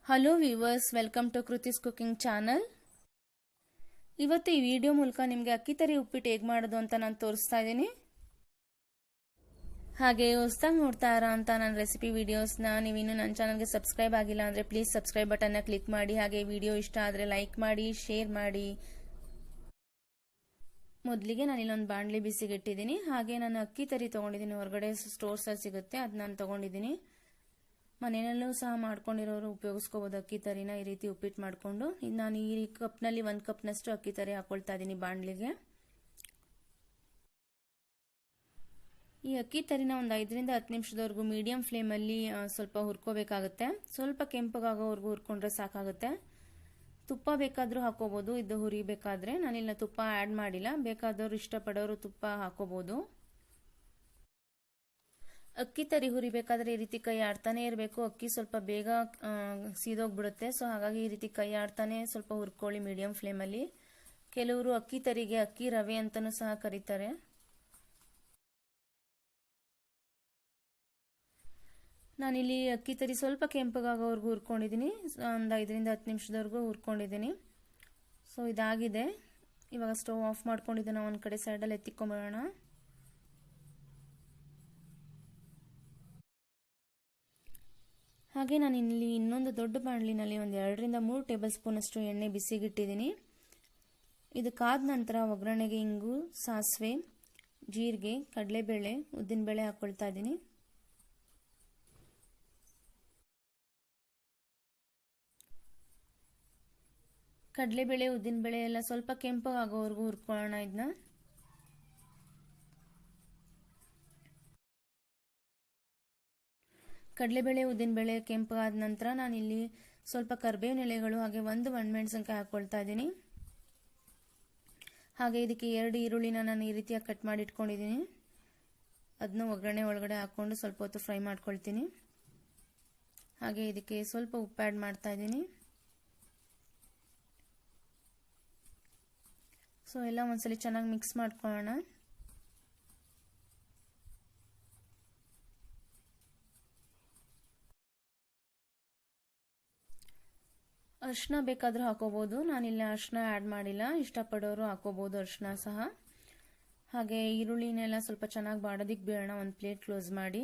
Hello viewers, welcome to Kruthi's cooking channel. ಇವತ್ತು ಈ video ಮೂಲಕ ನಿಮಗೆ ಅಕ್ಕಿ ತರಿ ಉಪ್ಪಿಟ್ಟು ಹೇಗೆ ಮಾಡೋದು ಅಂತ ನಾನು ತೋರಿಸ್ತಾ ಇದ್ದೀನಿ. ಹಾಗೆ ಹೊಸದಾಗಿ ನೋಡ್ತಾ ಇರೋ ಅಂತ ನನ್ನ ರೆಸಿಪಿ ವಿಡಿಯೋಸ್ನ ನೀವಿನ್ನು ನನ್ನ ಚಾನಲ್ಗೆ ಸಬ್ಸ್ಕ್ರೈಬ್ ಆಗಿಲ್ಲ ಅಂದರೆ ಪ್ಲೀಸ್ ಸಬ್ಸ್ಕ್ರೈಬ್ ಬಟನ್ನ ಕ್ಲಿಕ್ ಮಾಡಿ. ಹಾಗೆ ವಿಡಿಯೋ ಇಷ್ಟ ಆದರೆ ಲೈಕ್ ಮಾಡಿ, ಶೇರ್ ಮಾಡಿ. ಮೊದಲಿಗೆ ನಾನು ಇಲ್ಲೊಂದು ಬಾಣಲಿ ಬಿಸಿಗೆ ಇಟ್ಟಿದ್ದೀನಿ. ಹಾಗೆ ನಾನು ಅಕ್ಕಿ ತರಿ ತೊಗೊಂಡಿದ್ದೀನಿ, ಹೊರಗಡೆ ಸ್ಟೋರ್ಸಲ್ಲಿ ಸಿಗುತ್ತೆ, ಅದು ನಾನು ತೊಗೊಂಡಿದ್ದೀನಿ. ಮನೆಯಲ್ಲೂ ಸಹ ಮಾಡ್ಕೊಂಡಿರೋರು ಉಪಯೋಗಿಸ್ಕೋಬೋದು ಅಕ್ಕಿ ತರಿನ. ಈ ರೀತಿ ಉಪ್ಪಿಟ್ಟು ಮಾಡಿಕೊಂಡು ನಾನು ಈ ಕಪ್ನಲ್ಲಿ 1 ಕಪ್ನಷ್ಟು ಅಕ್ಕಿ ತರಿ ಹಾಕೊಳ್ತಾ ಇದ್ದೀನಿ ಬಾಣಲಿಗೆ. ಈ ಅಕ್ಕಿ ತರಿನ ಒಂದು 5 ರಿಂದ 10 ನಿಮಿಷದವರೆಗೂ ಮೀಡಿಯಂ ಫ್ಲೇಮಲ್ಲಿ ಸ್ವಲ್ಪ ಹುರ್ಕೋಬೇಕಾಗುತ್ತೆ. ಸ್ವಲ್ಪ ಕೆಂಪಗಾಗೋವರೆಗೂ ಹುರ್ಕೊಂಡ್ರೆ ಸಾಕಾಗುತ್ತೆ. ತುಪ್ಪ ಬೇಕಾದರೂ ಹಾಕೋಬೋದು, ಇದು ಹುರಿಬೇಕಾದ್ರೆ. ನಾನಿಲ್ಲ ತುಪ್ಪ ಆ್ಯಡ್ ಮಾಡಿಲ್ಲ, ಬೇಕಾದವರು ಇಷ್ಟಪಡೋರು ತುಪ್ಪ ಹಾಕೋಬೋದು. ಅಕ್ಕಿ ತರಿ ಹುರಿಬೇಕಾದ್ರೆ ಈ ರೀತಿ ಕೈ ಆಡ್ತಾನೆ ಇರಬೇಕು. ಅಕ್ಕಿ ಸ್ವಲ್ಪ ಬೇಗ ಸೀದೋಗ್ಬಿಡುತ್ತೆ. ಸೊ ಹಾಗಾಗಿ ಈ ರೀತಿ ಕೈ ಆಡ್ತಾನೆ ಸ್ವಲ್ಪ ಹುರ್ಕೊಳ್ಳಿ ಮೀಡಿಯಂ ಫ್ಲೇಮಲ್ಲಿ. ಕೆಲವರು ಅಕ್ಕಿ ತರಿಗೆ ಅಕ್ಕಿ ರವೆ ಅಂತಲೂ ಸಹ ಕರೀತಾರೆ. ನಾನಿಲ್ಲಿ ಅಕ್ಕಿ ತರಿ ಸ್ವಲ್ಪ ಕೆಂಪಗಾಗೋವರೆಗೂ ಹುರ್ಕೊಂಡಿದ್ದೀನಿ. ಒಂದು 5 ರಿಂದ 10 ನಿಮಿಷದವರೆಗೂ ಹುರ್ಕೊಂಡಿದ್ದೀನಿ. ಸೊ ಇದಾಗಿದೆ. ಇವಾಗ ಸ್ಟವ್ ಆಫ್ ಮಾಡ್ಕೊಂಡಿದ್ದನ್ನು ಒಂದು ಕಡೆ ಸೈಡಲ್ಲಿ ಎತ್ತಿಕೊಂಬರೋಣ. ಹಾಗೆ ನಾನು ಇಲ್ಲಿ ಇನ್ನೊಂದು ದೊಡ್ಡ ಬಾಣಲಿನಲ್ಲಿ ಒಂದು 2 ರಿಂದ 3 ಟೇಬಲ್ ಸ್ಪೂನ್ ಅಷ್ಟು ಎಣ್ಣೆ ಬಿಸಿಗಿಟ್ಟಿದ್ದೀನಿ. ಇದು ಕಾದ ನಂತರ ಒಗ್ಗರಣೆಗೆ ಇಂಗು, ಸಾಸಿವೆ, ಜೀರಿಗೆ, ಕಡಲೆಬೇಳೆ, ಉದ್ದಿನಬೇಳೆ ಹಾಕ್ಕೊಳ್ತಾ ಇದ್ದೀನಿ. ಕಡಲೆಬೇಳೆ, ಉದ್ದಿನಬೇಳೆ ಎಲ್ಲ ಸ್ವಲ್ಪ ಕೆಂಪಗಾಗೋವರೆಗೂ ಹುರ್ಕೊಳ್ಳೋಣ ಇದನ್ನ. ಕಡಲೆಬೇಳೆ, ಉದ್ದಿನಬೇಳೆ ಕೆಂಪಾದ ನಂತರ ನಾನಿಲ್ಲಿ ಸ್ವಲ್ಪ ಕರಿಬೇವಿನ ಎಲೆಗಳು ಹಾಗೆ 1 ಒಣಮೆಣಸಿನಕಾಯಿ ಹಾಕ್ಕೊಳ್ತಾ ಇದ್ದೀನಿ. ಹಾಗೆ ಇದಕ್ಕೆ 2 ಈರುಳ್ಳಿನ ನಾನು ಈ ರೀತಿಯಾಗಿ ಕಟ್ ಮಾಡಿ ಇಟ್ಕೊಂಡಿದ್ದೀನಿ. ಅದನ್ನ ಒಗ್ಗರಣೆ ಒಳಗಡೆ ಹಾಕ್ಕೊಂಡು ಸ್ವಲ್ಪ ಹೊತ್ತು ಫ್ರೈ ಮಾಡ್ಕೊಳ್ತೀನಿ. ಹಾಗೆ ಇದಕ್ಕೆ ಸ್ವಲ್ಪ ಉಪ್ಪು ಆ್ಯಡ್ ಮಾಡ್ತಾ ಇದ್ದೀನಿ. ಸೊ ಎಲ್ಲ ಒಂದ್ಸಲಿ ಚೆನ್ನಾಗಿ ಮಿಕ್ಸ್ ಮಾಡ್ಕೊಳ್ಳೋಣ. ಅರಿಶಿನ ಬೇಕಾದರೂ ಹಾಕೋಬೋದು, ನಾನಿಲ್ಲಿ ಅರಿಶಿನ ಆ್ಯಡ್ ಮಾಡಿಲ್ಲ. ಇಷ್ಟಪಡೋರು ಹಾಕೋಬೋದು ಅರಿಶಿನ ಸಹ. ಹಾಗೆ ಈರುಳ್ಳಿನೆಲ್ಲ ಸ್ವಲ್ಪ ಚೆನ್ನಾಗಿ ಬಾಡೋದಿಕ್ಕೆ ಬೇಡ. ಒಂದು ಪ್ಲೇಟ್ ಕ್ಲೋಸ್ ಮಾಡಿ.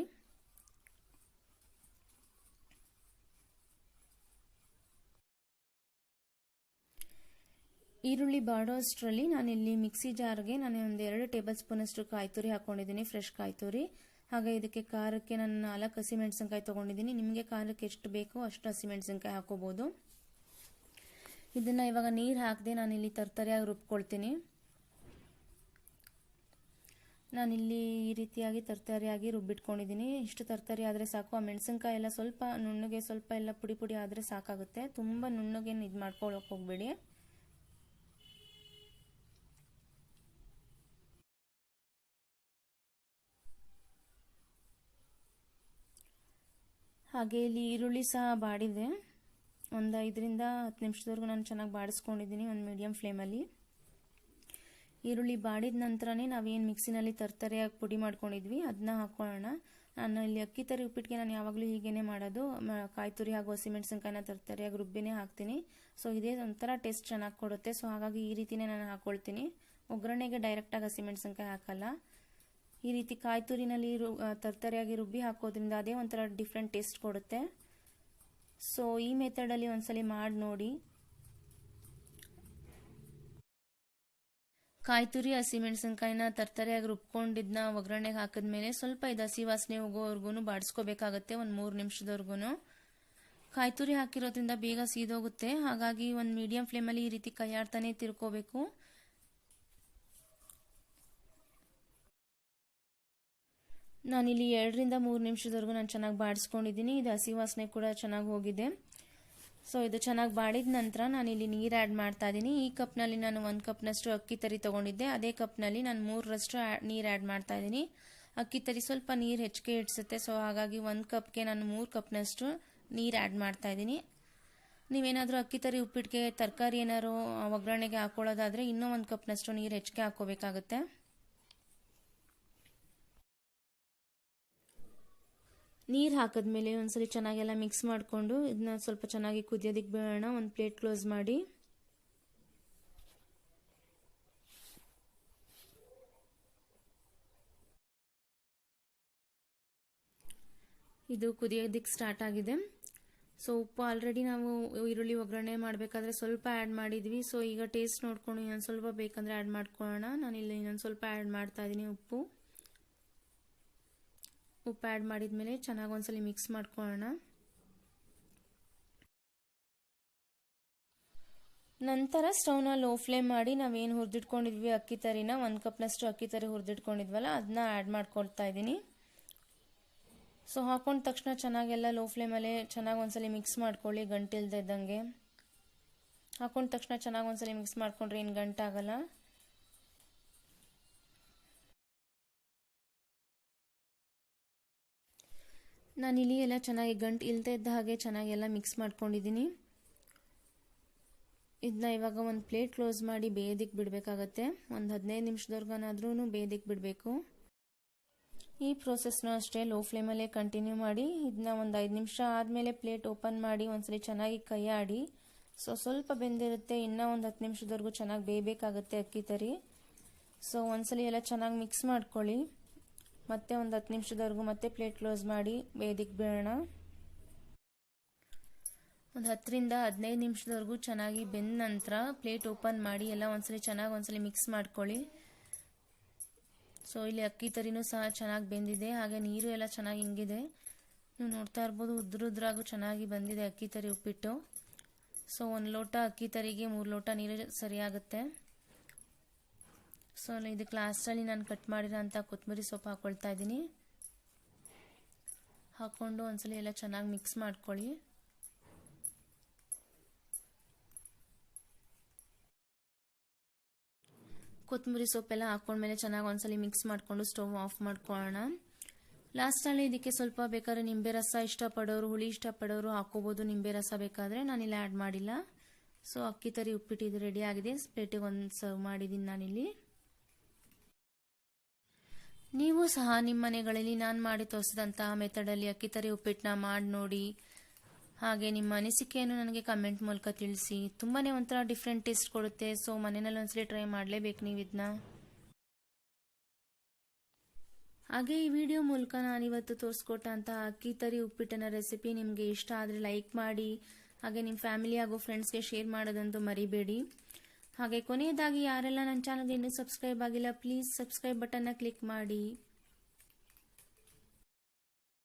ಈರುಳ್ಳಿ ಬಾಡೋ ಅಷ್ಟರಲ್ಲಿ ನಾನಿಲ್ಲಿ ಮಿಕ್ಸಿ ಜಾರ್ಗೆ ನಾನು ಒಂದು 2 ಟೇಬಲ್ ಸ್ಪೂನ್ ಅಷ್ಟು ಕಾಯಿ ತುರಿ ಹಾಕೊಂಡಿದ್ದೀನಿ, ಫ್ರೆಶ್ ಕಾಯಿ ತುರಿ. ಹಾಗೆ ಇದಕ್ಕೆ ಖಾರಕ್ಕೆ ನಾನು 4 ಹಸಿಮೆಣಸಿನಕಾಯಿ ತೊಗೊಂಡಿದ್ದೀನಿ. ನಿಮಗೆ ಖಾರಕ್ಕೆ ಎಷ್ಟು ಬೇಕೋ ಅಷ್ಟು ಹಸಿಮೆಣಸಿನಕಾಯಿ ಹಾಕೋಬೋದು. ಇದನ್ನ ಇವಾಗ ನೀರು ಹಾಕದೆ ನಾನಿಲ್ಲಿ ತರ್ತರಿಯಾಗಿ ರುಬ್ಕೊಳ್ತೀನಿ. ನಾನಿಲ್ಲಿ ಈ ರೀತಿಯಾಗಿ ತರ್ತರಿಯಾಗಿ ರುಬ್ಬಿಟ್ಕೊಂಡಿದ್ದೀನಿ. ಇಷ್ಟು ತರ್ತರಿ ಆದರೆ ಸಾಕು. ಆ ಮೆಣಸಿನಕಾಯಿ ಎಲ್ಲ ಸ್ವಲ್ಪ ನುಣ್ಣಗೆ, ಸ್ವಲ್ಪ ಎಲ್ಲ ಪುಡಿ ಪುಡಿ ಆದರೆ ಸಾಕಾಗುತ್ತೆ. ತುಂಬ ನುಣ್ಣಗೇನು ಇದು ಮಾಡ್ಕೊಳ್ಳೋಕೆ ಹೋಗಬೇಡಿ. ಹಾಗೆ ಇಲ್ಲಿ ಈರುಳ್ಳಿ ಸಹ ಬಾಡಿದೆ. ಒಂದು 5 ರಿಂದ 10 ನಿಮಿಷದವರೆಗೂ ನಾನು ಚೆನ್ನಾಗಿ ಬಾಡಿಸ್ಕೊಂಡಿದ್ದೀನಿ ಒಂದು ಮೀಡಿಯಂ ಫ್ಲೇಮಲ್ಲಿ. ಈರುಳ್ಳಿ ಬಾಡಿದ ನಂತರನೇ ನಾವೇನು ಮಿಕ್ಸಿನಲ್ಲಿ ತರ್ತರಿಯಾಗಿ ಪುಡಿ ಮಾಡ್ಕೊಂಡಿದ್ವಿ ಅದನ್ನ ಹಾಕ್ಕೊಳ್ಳೋಣ. ನಾನು ಇಲ್ಲಿ ಅಕ್ಕಿ ತರಿ ಉಪ್ಪಿಟ್ಟಿಗೆ ನಾನು ಯಾವಾಗಲೂ ಹೀಗೇನೆ ಮಾಡೋದು. ಕಾಯಿ ತುರಿ ಹಾಗೂ ಹಸಿಮೆಣಸಿನಕಾಯಿನ ತರ್ತರಿಯಾಗಿ ರುಬ್ಬಿನೇ ಹಾಕ್ತೀನಿ. ಸೊ ಇದೇ ಒಂಥರ ಟೇಸ್ಟ್ ಚೆನ್ನಾಗಿ ಕೊಡುತ್ತೆ. ಸೊ ಹಾಗಾಗಿ ಈ ರೀತಿನೇ ನಾನು ಹಾಕ್ಕೊಳ್ತೀನಿ. ಒಗ್ಗರಣೆಗೆ ಡೈರೆಕ್ಟಾಗಿ ಹಸಿಮೆಣಸಿನಕಾಯಿ ಹಾಕಲ್ಲ. ಈ ರೀತಿ ಕಾಯಿ ತುರಿನಲ್ಲಿ ತರ್ತರಿಯಾಗಿ ರುಬ್ಬಿ ಹಾಕೋದ್ರಿಂದ ಅದೇ ಒಂಥರ ಡಿಫ್ರೆಂಟ್ ಟೇಸ್ಟ್ ಕೊಡುತ್ತೆ. ಸೊ ಈ ಮೆಥಡಲ್ಲಿ ಒಂದ್ಸಲಿ ಮಾಡಿ ನೋಡಿ. ಕಾಯಿ ತುರಿ ಹಸಿಮೆಣಸಿನಕಾಯಿನ ತರ್ತರಿಯಾಗಿ ರುಬ್ಕೊಂಡಿದ್ನ ಒಗ್ಗರಣೆಗೆ ಹಾಕಿದ್ಮೇಲೆ ಸ್ವಲ್ಪ ಇದು ಹಸಿ ವಾಸನೆ ಹೋಗೋವರೆಗೂ ಬಾಡಿಸ್ಕೋಬೇಕಾಗತ್ತೆ, ಒಂದು 3 ನಿಮಿಷದವರೆಗೂ. ಕಾಯಿ ತುರಿ ಹಾಕಿರೋದ್ರಿಂದ ಬೇಗ ಸೀದೋಗುತ್ತೆ. ಹಾಗಾಗಿ ಒಂದು ಮೀಡಿಯಂ ಫ್ಲೇಮಲ್ಲಿ ಈ ರೀತಿ ಕೈಯಾಡ್ತಾನೆ ತಿರ್ಕೋಬೇಕು. ನಾನಿಲ್ಲಿ 2 ರಿಂದ 3 ನಿಮಿಷದವರೆಗೂ ನಾನು ಚೆನ್ನಾಗಿ ಬಾಡಿಸ್ಕೊಂಡಿದ್ದೀನಿ. ಇದು ಹಸಿ ವಾಸನೆ ಕೂಡ ಚೆನ್ನಾಗಿ ಹೋಗಿದೆ. ಸೊ ಇದು ಚೆನ್ನಾಗಿ ಬಾಡಿದ ನಂತರ ನಾನಿಲ್ಲಿ ನೀರು ಆ್ಯಡ್ ಮಾಡ್ತಾ ಇದ್ದೀನಿ. ಈ ಕಪ್ನಲ್ಲಿ ನಾನು 1 ಕಪ್ನಷ್ಟು ಅಕ್ಕಿ ತರಿ ತೊಗೊಂಡಿದ್ದೆ. ಅದೇ ಕಪ್ನಲ್ಲಿ ನಾನು 3ರಷ್ಟು ನೀರು ಆ್ಯಡ್ ಮಾಡ್ತಾ ಇದ್ದೀನಿ. ಅಕ್ಕಿ ತರಿ ಸ್ವಲ್ಪ ನೀರು ಹೆಚ್ಚಿಗೆ ಇಡಿಸುತ್ತೆ. ಸೊ ಹಾಗಾಗಿ 1 ಕಪ್ಗೆ ನಾನು 3 ಕಪ್ನಷ್ಟು ನೀರು ಆ್ಯಡ್ ಮಾಡ್ತಾ ಇದ್ದೀನಿ. ನೀವೇನಾದರೂ ಅಕ್ಕಿ ತರಿ ಉಪ್ಪಿಟ್ಟಿಗೆ ತರಕಾರಿ ಏನಾದ್ರು ಒಗ್ಗರಣೆಗೆ ಹಾಕೊಳ್ಳೋದಾದರೆ ಇನ್ನೂ 1 ಕಪ್ನಷ್ಟು ನೀರು ಹೆಚ್ಚಿಗೆ ಹಾಕೋಬೇಕಾಗುತ್ತೆ. ನೀರು ಹಾಕಿದ್ಮೇಲೆ ಒಂದ್ಸಲಿ ಚೆನ್ನಾಗೆಲ್ಲ ಮಿಕ್ಸ್ ಮಾಡಿಕೊಂಡು ಇದನ್ನ ಸ್ವಲ್ಪ ಚೆನ್ನಾಗಿ ಕುದಿಯೋದಕ್ಕೆ ಬಿಡೋಣ. ಒಂದು ಪ್ಲೇಟ್ ಕ್ಲೋಸ್ ಮಾಡಿ ಇದು ಕುದಿಯೋದಕ್ಕೆ ಸ್ಟಾರ್ಟ್ ಆಗಿದೆ. ಸೊ ಉಪ್ಪು ಆಲ್ರೆಡಿ ನಾವು ಈರುಳ್ಳಿ ಒಗ್ಗರಣೆ ಮಾಡಬೇಕಾದ್ರೆ ಸ್ವಲ್ಪ ಆ್ಯಡ್ ಮಾಡಿದ್ವಿ. ಸೊ ಈಗ ಟೇಸ್ಟ್ ನೋಡ್ಕೊಂಡು ಇನ್ನೊಂದು ಸ್ವಲ್ಪ ಬೇಕಂದ್ರೆ ಆ್ಯಡ್ ಮಾಡ್ಕೊಳ್ಳೋಣ. ನಾನಿಲ್ಲಿ ಇನ್ನೊಂದು ಸ್ವಲ್ಪ ಆ್ಯಡ್ ಮಾಡ್ತಾ ಇದ್ದೀನಿ ಉಪ್ಪು ಆ್ಯಡ್ ಮಾಡಿದ್ಮೇಲೆ ಚೆನ್ನಾಗಿ ಒಂದ್ಸಲಿ ಮಿಕ್ಸ್ ಮಾಡ್ಕೊಳ್ಳೋಣ. ನಂತರ ಸ್ಟವ್ನ ಲೋ ಫ್ಲೇಮ್ ಮಾಡಿ ನಾವೇನು ಹುರಿದಿಟ್ಕೊಂಡಿದ್ವಿ ಅಕ್ಕಿ ತರಿನ 1 ಕಪ್ನಷ್ಟು ಅಕ್ಕಿ ತರಿ ಹುರಿದಿಟ್ಕೊಂಡಿದ್ವಲ್ಲ ಅದನ್ನ ಆ್ಯಡ್ ಮಾಡ್ಕೊಳ್ತಾ ಇದ್ದೀನಿ. ಸೊ ಹಾಕೊಂಡ ತಕ್ಷಣ ಚೆನ್ನಾಗೆಲ್ಲ ಲೋ ಫ್ಲೇಮಲ್ಲೇ ಚೆನ್ನಾಗಿ ಒಂದ್ಸಲಿ ಮಿಕ್ಸ್ ಮಾಡ್ಕೊಳ್ಳಿ, ಗಂಟಿಲ್ದೇ ಇದ್ದಂಗೆ. ಹಾಕೊಂಡ ತಕ್ಷಣ ಚೆನ್ನಾಗಿ ಒಂದ್ಸಲಿ ಮಿಕ್ಸ್ ಮಾಡ್ಕೊಂಡ್ರೆ ಏನು ಗಂಟಾಗಲ್ಲ. ನಾನಿಲ್ಲಿ ಎಲ್ಲ ಚೆನ್ನಾಗಿ ಗಂಟು ಇಲ್ದೇ ಇದ್ದ ಹಾಗೆ ಚೆನ್ನಾಗೆಲ್ಲ ಮಿಕ್ಸ್ ಮಾಡ್ಕೊಂಡಿದ್ದೀನಿ. ಇದನ್ನ ಇವಾಗ ಒಂದು ಪ್ಲೇಟ್ ಕ್ಲೋಸ್ ಮಾಡಿ ಬೇಯೋದಕ್ಕೆ ಬಿಡಬೇಕಾಗತ್ತೆ. ಒಂದು 15 ನಿಮಿಷದವರೆಗಾದ್ರೂ ಬೇಯೋದಕ್ಕೆ ಬಿಡಬೇಕು. ಈ ಪ್ರೋಸೆಸ್ನ ಅಷ್ಟೇ ಲೋ ಫ್ಲೇಮಲ್ಲೇ ಕಂಟಿನ್ಯೂ ಮಾಡಿ. ಇದನ್ನ ಒಂದು 5 ನಿಮಿಷ ಆದಮೇಲೆ ಪ್ಲೇಟ್ ಓಪನ್ ಮಾಡಿ ಒಂದ್ಸಲಿ ಚೆನ್ನಾಗಿ ಕೈ ಆಡಿ. ಸೊ ಸ್ವಲ್ಪ ಬೆಂದಿರುತ್ತೆ, ಇನ್ನೂ ಒಂದು 10 ನಿಮಿಷದವರೆಗೂ ಚೆನ್ನಾಗಿ ಬೇಯಬೇಕಾಗುತ್ತೆ ಅಕ್ಕಿ ತರಿ. ಸೊ ಒಂದ್ಸಲಿ ಎಲ್ಲ ಚೆನ್ನಾಗಿ ಮಿಕ್ಸ್ ಮಾಡ್ಕೊಳ್ಳಿ. ಮತ್ತೆ ಒಂದು 10 ನಿಮಿಷದವರೆಗೂ ಮತ್ತೆ ಪ್ಲೇಟ್ ಕ್ಲೋಸ್ ಮಾಡಿ ಬೇಯೋದಕ್ಕೆ ಬಿಡೋಣ. ಒಂದು 10ರಿಂದ 15 ನಿಮಿಷದವರೆಗೂ ಚೆನ್ನಾಗಿ ಬೆಂದ ನಂತರ ಪ್ಲೇಟ್ ಓಪನ್ ಮಾಡಿ ಎಲ್ಲ ಒಂದ್ಸಲಿ ಮಿಕ್ಸ್ ಮಾಡ್ಕೊಳ್ಳಿ. ಸೊ ಇಲ್ಲಿ ಅಕ್ಕಿ ತರಿನೂ ಸಹ ಚೆನ್ನಾಗಿ ಬೆಂದಿದೆ, ಹಾಗೆ ನೀರು ಎಲ್ಲ ಚೆನ್ನಾಗಿ ಹಿಂಗಿದೆ. ನೀವು ನೋಡ್ತಾ ಇರ್ಬೋದು ಉದ್ರಾಗೂ ಚೆನ್ನಾಗಿ ಬಂದಿದೆ ಅಕ್ಕಿ ತರಿ ಉಪ್ಪಿಟ್ಟು. ಸೊ 1 ಲೋಟ ಅಕ್ಕಿ ತರಿಗೆ 3 ಲೋಟ ನೀರು ಸರಿಯಾಗುತ್ತೆ. ಸೊ ಇದಕ್ಕೆ ಲಾಸ್ಟಲ್ಲಿ ನಾನು ಕಟ್ ಮಾಡಿರೋಂಥ ಕೊತ್ತಂಬರಿ ಸೊಪ್ಪು ಹಾಕೊಳ್ತಾ ಇದ್ದೀನಿ. ಹಾಕ್ಕೊಂಡು ಒಂದ್ಸಲಿ ಎಲ್ಲ ಚೆನ್ನಾಗಿ ಮಿಕ್ಸ್ ಮಾಡ್ಕೊಳ್ಳಿ. ಕೊತ್ತಂಬರಿ ಸೊಪ್ಪೆಲ್ಲ ಹಾಕೊಂಡ್ಮೇಲೆ ಚೆನ್ನಾಗಿ ಒಂದ್ಸಲಿ ಮಿಕ್ಸ್ ಮಾಡಿಕೊಂಡು ಸ್ಟವ್ ಆಫ್ ಮಾಡ್ಕೊಳ್ಳೋಣ. ಲಾಸ್ಟಲ್ಲಿ ಇದಕ್ಕೆ ಸ್ವಲ್ಪ ಬೇಕಾದ್ರೆ ನಿಂಬೆ ರಸ ಇಷ್ಟಪಡೋರು, ಹುಳಿ ಇಷ್ಟಪಡೋರು ಹಾಕೋಬೋದು ನಿಂಬೆ ರಸ ಬೇಕಾದರೆ. ನಾನಿಲ್ಲಿ ಆ್ಯಡ್ ಮಾಡಿಲ್ಲ. ಸೊ ಅಕ್ಕಿ ತರಿ ಉಪ್ಪಿಟ್ಟು ಇದು ರೆಡಿ ಆಗಿದೆ. ಪ್ಲೇಟಿಗೆ ಒಂದು ಸರ್ವ್ ಮಾಡಿದ್ದೀನಿ ನಾನಿಲ್ಲಿ. ನೀವು ಸಹ ನಿಮ್ಮ ಮನೆಗಳಲ್ಲಿ ನಾನು ಮಾಡಿ ತೋರಿಸಿದಂತಹ ಮೆಥಡಲ್ಲಿ ಅಕ್ಕಿ ತರಿ ಉಪ್ಪಿಟ್ಟನ್ನ ಮಾಡಿ ನೋಡಿ. ಹಾಗೆ ನಿಮ್ಮ ಅನಿಸಿಕೆಯನ್ನು ನನಗೆ ಕಮೆಂಟ್ ಮೂಲಕ ತಿಳಿಸಿ. ತುಂಬಾ ಒಂಥರ ಡಿಫ್ರೆಂಟ್ ಟೇಸ್ಟ್ ಕೊಡುತ್ತೆ. ಸೊ ಮನೆಯಲ್ಲಿ ಒಂದ್ಸಲಿ ಟ್ರೈ ಮಾಡಲೇಬೇಕು ನೀವು ಇದನ್ನ. ಹಾಗೆ ಈ ವಿಡಿಯೋ ಮೂಲಕ ನಾನಿವತ್ತು ತೋರಿಸ್ಕೊಟ್ಟಂತಹ ಅಕ್ಕಿ ತರಿ ಉಪ್ಪಿಟ್ಟಿನ ರೆಸಿಪಿ ನಿಮಗೆ ಇಷ್ಟ ಆದರೆ ಲೈಕ್ ಮಾಡಿ. ಹಾಗೆ ನಿಮ್ಮ ಫ್ಯಾಮಿಲಿ ಹಾಗೂ ಫ್ರೆಂಡ್ಸ್ಗೆ ಶೇರ್ ಮಾಡೋದಂತೂ ಮರಿಬೇಡಿ. ಹಾಗೆ ಕೊನೆಯದಾಗಿ ಯಾರೆಲ್ಲ ನನ್ನ ಚಾನಲ್ಗೆ ಇನ್ನೂ ಸಬ್ಸ್ಕ್ರೈಬ್ ಆಗಿಲ್ಲ ಪ್ಲೀಸ್ ಸಬ್ಸ್ಕ್ರೈಬ್ ಬಟನ್ನ ಕ್ಲಿಕ್ ಮಾಡಿ.